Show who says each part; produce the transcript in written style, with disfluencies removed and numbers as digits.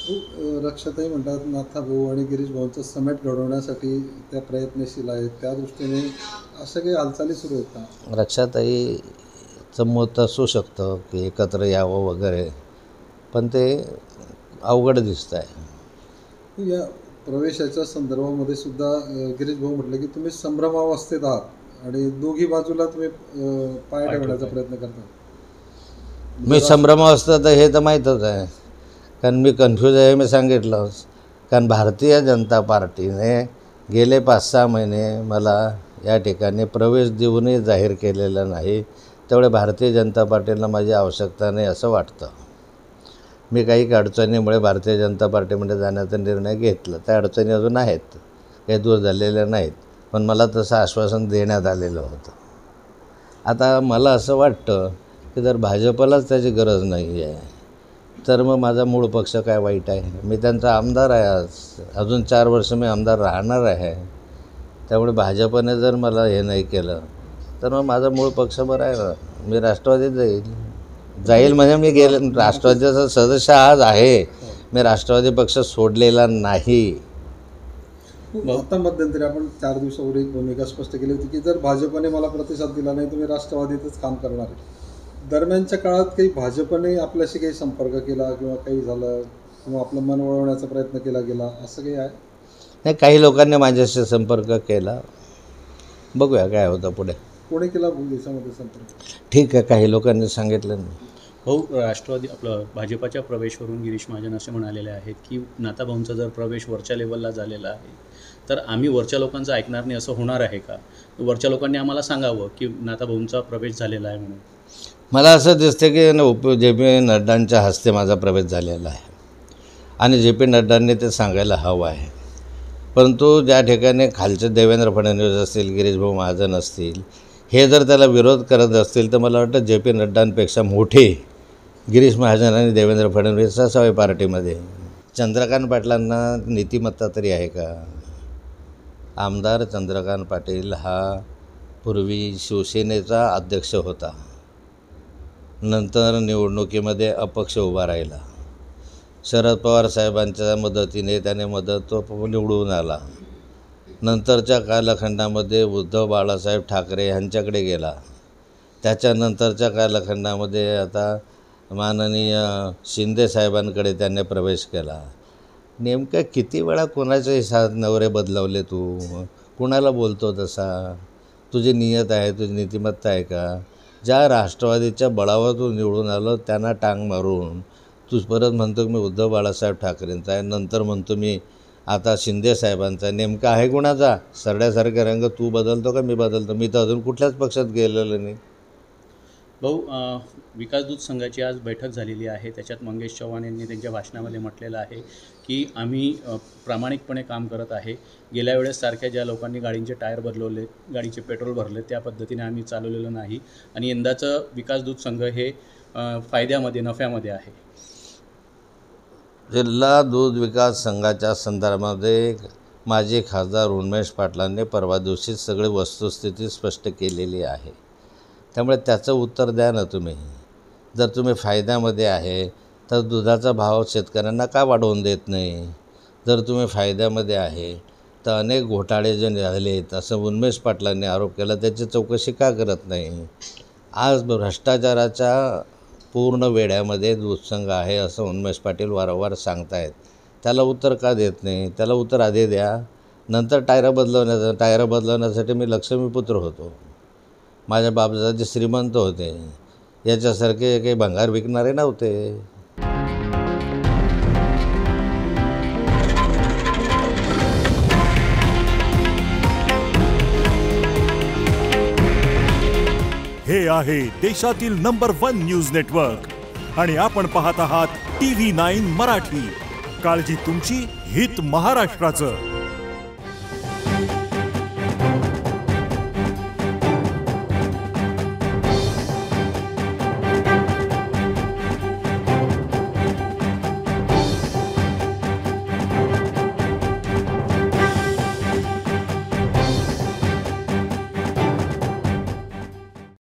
Speaker 1: रक्षाताई म्हणतात नाथाभाऊ आणि गिरीश भाऊंचं समेट घडवण्यासाठी त्या प्रयत्नशील आहेत, त्या दृष्टीने अशा काही हालचाली सुरू आहेत का?
Speaker 2: रक्षाताईचं मत असू शकतं की एकत्र यावं वगैरे, पण ते अवघड दिसतं आहे.
Speaker 1: या प्रवेशाच्या संदर्भामध्ये सुद्धा गिरीश भाऊ म्हटलं की तुम्ही संभ्रमावस्थेत आहात आणि दोघी बाजूला तुम्ही पाय ठेवण्याचा प्रयत्न करता.
Speaker 2: मी संभ्रमावस्थेत हे तर माहीतच आहे, कारण मी कन्फ्यूज आहे मी सांगितलं. कारण भारतीय जनता पार्टीने गेले 5-6 महिने मला या ठिकाणी प्रवेश देऊनही जाहीर केलेलं नाही. त्यामुळे भारतीय जनता पार्टीला माझी आवश्यकता नाही असं वाटतं. मी काही अडचणीमुळे भारतीय जनता पार्टीमध्ये जाण्याचा निर्णय घेतला. त्या अडचणी अजून आहेत, काही दूर झालेल्या नाहीत, पण मला तसं आश्वासन देण्यात आलेलं होतं. आता मला असं वाटतं की जर भाजपलाच त्याची गरज नाही आहे तर मग माझा मूळ पक्ष काय वाईट आहे? मी त्यांचा आमदार आहे, अजून 4 वर्ष मी आमदार राहणार आहे. त्यामुळे भाजपने जर मला हे नाही केलं तर मग माझा मूळ पक्ष बरा आहे ना, मी राष्ट्रवादीत जाईल म्हणजे मी राष्ट्रवादीचा सदस्य आज आहे. मी राष्ट्रवादी पक्ष सोडलेला नाही.
Speaker 1: आता मध्यंतरी आपण 4 दिवसापूर्वी एक भूमिका स्पष्ट केली होती की जर भाजपने मला प्रतिसाद दिला नाही तर मी राष्ट्रवादीतच काम करणार आहे. दरम्यानच्या काळात काही भाजपने आपल्याशी काही संपर्क केला किंवा काही झालं किंवा आपलं मन वळवण्याचा प्रयत्न केला गेला असं काही आहे?
Speaker 2: नाही, काही लोकांनी माझ्याशी संपर्क केला, बघूया काय होतं पुढे.
Speaker 1: कोणी केला देशामध्ये संपर्क?
Speaker 2: ठीक आहे, काही लोकांनी सांगितलं नाही.
Speaker 3: राष्ट्रवादी आपलं भाजपाच्या प्रवेशवरून गिरीश महाजन असे म्हणालेले आहेत की नाथाभाऊंचा जर प्रवेश वरच्या लेवलला झालेला आहे तर आम्ही वरच्या लोकांचं ऐकणार नाही, असं होणार आहे का? वरच्या लोकांनी आम्हाला सांगावं की नाथाभाऊंचा प्रवेश झालेला आहे म्हणून.
Speaker 2: मला असं दिसतं की जे पी नड्डांच्या हस्ते माझा प्रवेश झालेला आहे आणि जे पी नड्डांनी ते सांगायला हवं आहे. परंतु ज्या ठिकाणी खालचे देवेंद्र फडणवीस असतील, गिरीश भाऊ महाजन असतील, हे जर त्याला विरोध करत असतील तर मला वाटतं जे पी नड्डांपेक्षा मोठे गिरीश महाजन आणि देवेंद्र फडणवीस असावे पार्टीमध्ये. चंद्रकांत पाटलांना नीतिमत्ता तरी आहे का? आमदार चंद्रकांत पाटील हा पूर्वी शिवसेनेचा अध्यक्ष होता, नंतर निवडणुकीमध्ये अपक्ष उभा राहिला. शरद पवार साहेबांच्या मदतीने त्याने तो निवडून आला. नंतरच्या कालखंडामध्ये उद्धव बाळासाहेब ठाकरे यांच्याकडे गेला. त्याच्यानंतरच्या कालखंडामध्ये आता माननीय शिंदे साहेबांकडे त्याने प्रवेश केला. नेमकं किती वेळा कोणाचे नवरे बदलवले तू? कुणाला बोलतो तसा? तुझी नियत आहे, तुझी नीतिमत्ता आहे का? ज्या राष्ट्रवादीच्या बळावर तू निवडून आलो त्यांना टांग मारून तू परत म्हणतो मी उद्धव बाळासाहेब ठाकरेंचा आहे, नंतर म्हणतो मी आता शिंदे साहेबांचा. नेमका आहे कुणाचा? सरड्यासारखे रंग तू बदलतो का मी बदलतो? मी तर अजून कुठल्याच पक्षात गेलेलो नाही.
Speaker 3: भाऊ, विकासदूत संघाची आज बैठक झालेली आहे. त्याच्यात मंगेश चव्हाण यांनी त्यांच्या भाषणामध्ये म्हटलेलं आहे की आम्ही प्रामाणिकपणे काम करत आहे. गेल्या वेळेस सारख्या ज्या लोकांनी गाडींचे टायर बदलवले, गाडीचे पेट्रोल भरले, त्या पद्धतीने आम्ही चालवलेलं नाही आणि यंदाचं विकासदूत संघ हे फायद्यामध्ये, नफ्यामध्ये आहे.
Speaker 2: जिल्हा दूध विकास संघाच्या संदर्भामध्ये माजी खासदार उन्मेष पाटलांनी परवा दिवशी सगळी वस्तुस्थिती स्पष्ट केलेली आहे. त्यामुळे त्याचं उत्तर द्या ना तुम्ही. जर तुम्ही फायद्यामध्ये आहे तर दुधाचा भाव शेतकऱ्यांना का वाढवून देत नाही? जर तुम्ही फायद्यामध्ये आहे तर अनेक घोटाळे जे झालेत असं उन्मेष पाटलांनी आरोप केला, त्याची चौकशी का करत नाही? आज भ्रष्टाचाराच्या पूर्ण वेड्यामध्ये दूध संघ आहे असं उन्मेष पाटील वारंवार सांगतायत. त्याला उत्तर का देत नाही? त्याला उत्तर आधी द्या. नंतर टायर बदलवण्यासाठी मी लक्ष्मीपुत्र होतो. माझ्या बापदादाचे श्रीमंत होते, याच्यासारखे काही भंगार विकणारे नव्हते.
Speaker 4: हे आहे देशातील नंबर 1 न्यूज नेटवर्क आणि आपण पाहत आहात TV9 मराठी. काळजी तुमची, हित महाराष्ट्राचं.